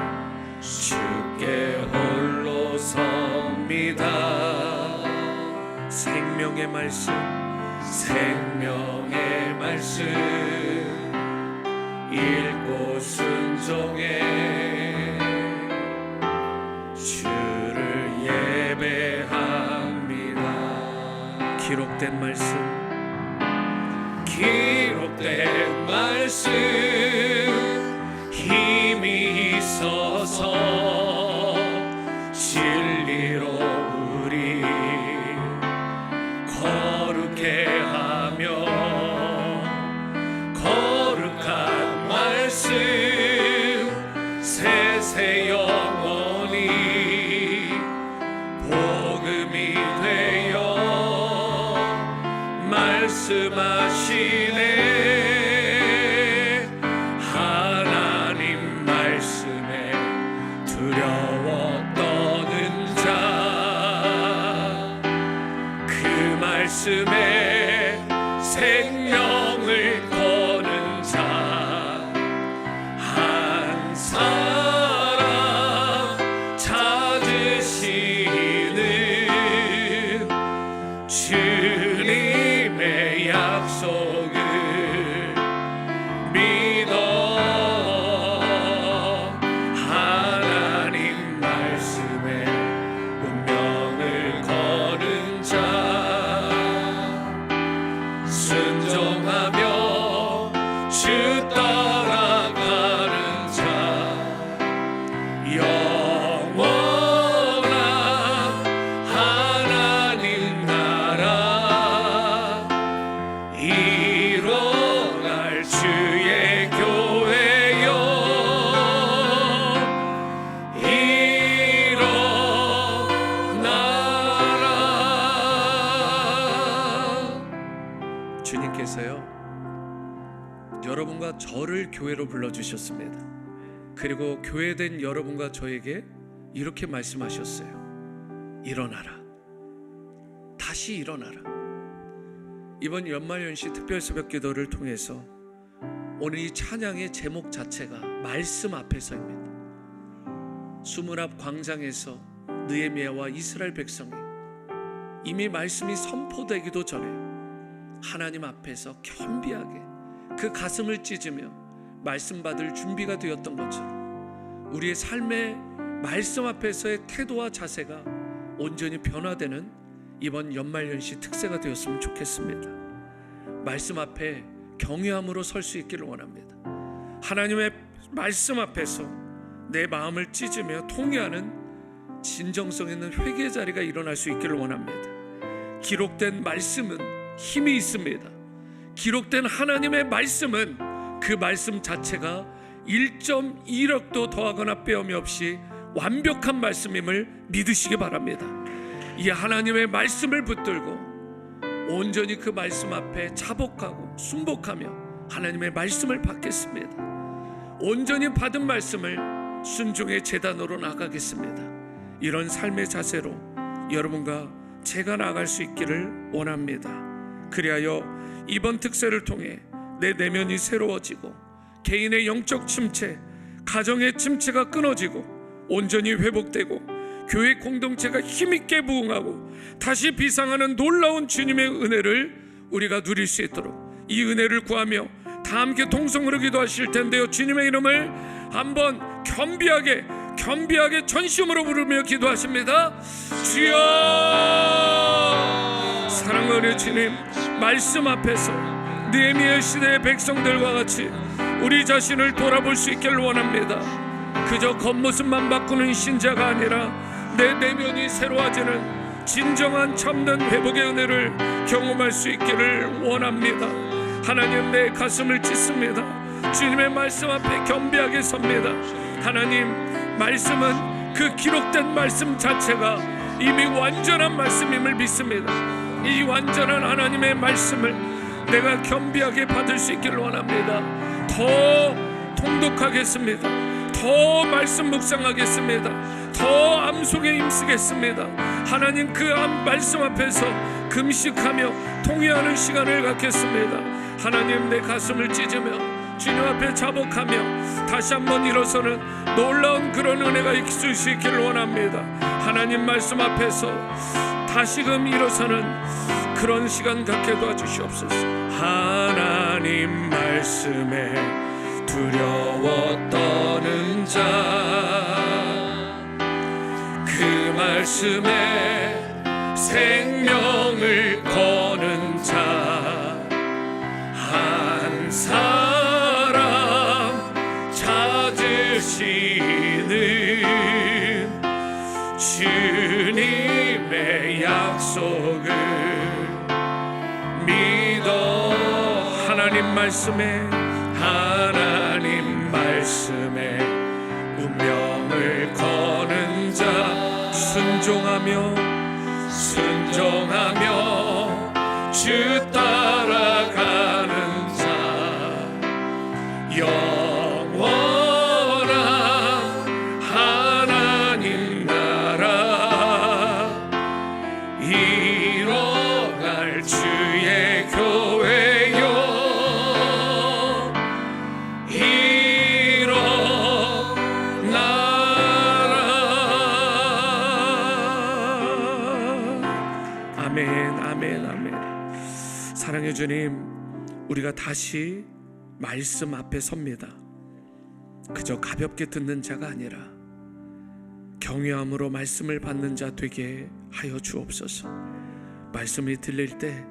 주께 홀로 섭니다. 생명의 말씀 읽고 순종해 주를 예배합니다. 기록된 말씀 힘이 있어서 진리로 우리 거룩해 하며, 거룩한 말씀 세세 영원히 복음이 되어 말씀하시네. 하나님 말씀에 두려워 떠는 자, 그 말씀에 생명을 거는 자, 한 사람 찾으시는 주님의 약속을 믿어. 하나님 말씀에 운명을 거는 자, 순종하며 주 따라가는 자, 영원한 하나님 나라 일어날 주의 교회여 일어나라. 주님께서요, 여러분과 저를 교회로 불러주셨습니다. 그리고 교회된 여러분과 저에게 이렇게 말씀하셨어요. 일어나라. 다시 일어나라. 이번 연말연시 특별 새벽 기도를 통해서 오늘 이 찬양의 제목 자체가 말씀 앞에서입니다. 수문 앞 광장에서 느헤미야와 이스라엘 백성이 이미 말씀이 선포되기도 전에 하나님 앞에서 겸비하게 그 가슴을 찢으며 말씀 받을 준비가 되었던 것처럼 우리의 삶의 말씀 앞에서의 태도와 자세가 온전히 변화되는 이번 연말연시 특세가 되었으면 좋겠습니다. 말씀 앞에 경외함으로 설 수 있기를 원합니다. 하나님의 말씀 앞에서 내 마음을 찢으며 통회하는 진정성 있는 회개의 자리가 일어날 수 있기를 원합니다. 기록된 말씀은 힘이 있습니다. 기록된 하나님의 말씀은 그 말씀 자체가 1.1억도 더하거나 빼옴이 없이 완벽한 말씀임을 믿으시기 바랍니다. 이 하나님의 말씀을 붙들고 온전히 그 말씀 앞에 자복하고 순복하며 하나님의 말씀을 받겠습니다. 온전히 받은 말씀을 순종의 제단으로 나가겠습니다. 이런 삶의 자세로 여러분과 제가 나아갈 수 있기를 원합니다. 그리하여 이번 특세를 통해 내 내면이 새로워지고 개인의 영적 침체, 가정의 침체가 끊어지고 온전히 회복되고 교회 공동체가 힘있게 부흥하고 다시 비상하는 놀라운 주님의 은혜를 우리가 누릴 수 있도록 이 은혜를 구하며 다 함께 통성으로 기도하실 텐데요. 주님의 이름을 한번 겸비하게 전심으로 부르며 기도하십니다. 주여, 사랑하는 주님, 말씀 앞에서 느헤미야 시대의 백성들과 같이 우리 자신을 돌아볼 수 있기를 원합니다. 그저 겉모습만 바꾸는 신자가 아니라 내 내면이 새로워지는 진정한 참된 회복의 은혜를 경험할 수 있기를 원합니다. 하나님, 내 가슴을 찢습니다. 주님의 말씀 앞에 겸비하게 섭니다. 하나님, 말씀은 그 기록된 말씀 자체가 이미 완전한 말씀임을 믿습니다. 이 완전한 하나님의 말씀을 내가 겸비하게 받을 수 있기를 원합니다. 더 통독하겠습니다. 더 말씀 묵상하겠습니다. 더 암송에 힘쓰겠습니다. 하나님 그 말씀 앞에서 금식하며 통회하는 시간을 갖겠습니다. 하나님 내 가슴을 찢으며 주님 앞에 자복하며 다시 한번 일어서는 놀라운 그런 은혜가 있을 수 있기를 원합니다. 하나님 말씀 앞에서 다시금 일어서는 그런 시간 갖게 도와주시옵소서. 하나님 말씀에 두려워 떠는 자, 그 말씀에 생명을 거는 자, 한 사람 찾으시는 주님의 약속을 믿어. 하나님 말씀에 운명을 거는 자, 순종하며 주 따라가는 자, 영원한 하나님 나라 이뤄갈 주의 교회요, 아멘. 사랑해 주님, 우리가 다시 말씀 앞에 섭니다. 그저 가볍게 듣는 자가 아니라 경외함으로 말씀을 받는 자 되게 하여 주옵소서. 말씀이 들릴 때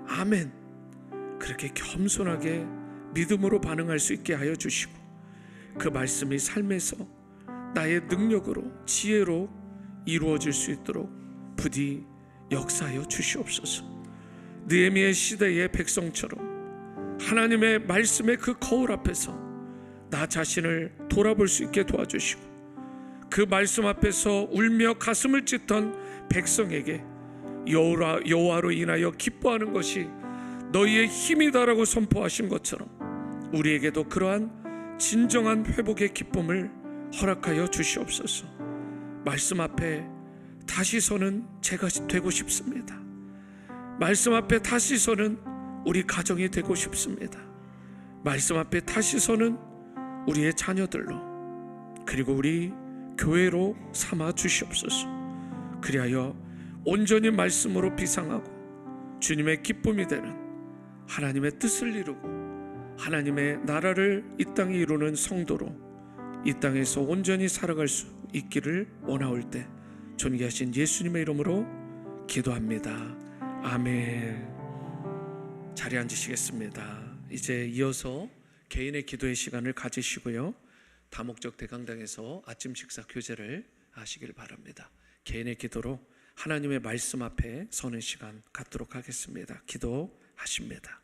아멘 그렇게 겸손하게 믿음으로 반응할 수 있게 하여 주시고, 그 말씀이 삶에서 나의 능력으로 지혜로 이루어질 수 있도록 부디 역사하여 주시옵소서. 느헤미야 시대의 백성처럼 하나님의 말씀의 그 거울 앞에서 나 자신을 돌아볼 수 있게 도와주시고, 그 말씀 앞에서 울며 가슴을 찢던 백성에게 여호와로 인하여 기뻐하는 것이 너희의 힘이다라고 선포하신 것처럼 우리에게도 그러한 진정한 회복의 기쁨을 허락하여 주시옵소서. 말씀 앞에 다시 서는 제가 되고 싶습니다. 말씀 앞에 다시 서는 우리 가정이 되고 싶습니다. 말씀 앞에 다시 서는 우리의 자녀들로, 그리고 우리 교회로 삼아 주시옵소서. 그리하여 온전히 말씀으로 비상하고 주님의 기쁨이 되는 하나님의 뜻을 이루고 하나님의 나라를 이 땅에 이루는 성도로 이 땅에서 온전히 살아갈 수 있기를 원하올 때 존귀하신 예수님의 이름으로 기도합니다. 아멘. 자리에 앉으시겠습니다. 이제 이어서 개인의 기도의 시간을 가지시고요, 다목적 대강당에서 아침 식사 교제를 하시길 바랍니다. 개인의 기도로 하나님의 말씀 앞에 서는 시간 갖도록 하겠습니다. 기도하십니다.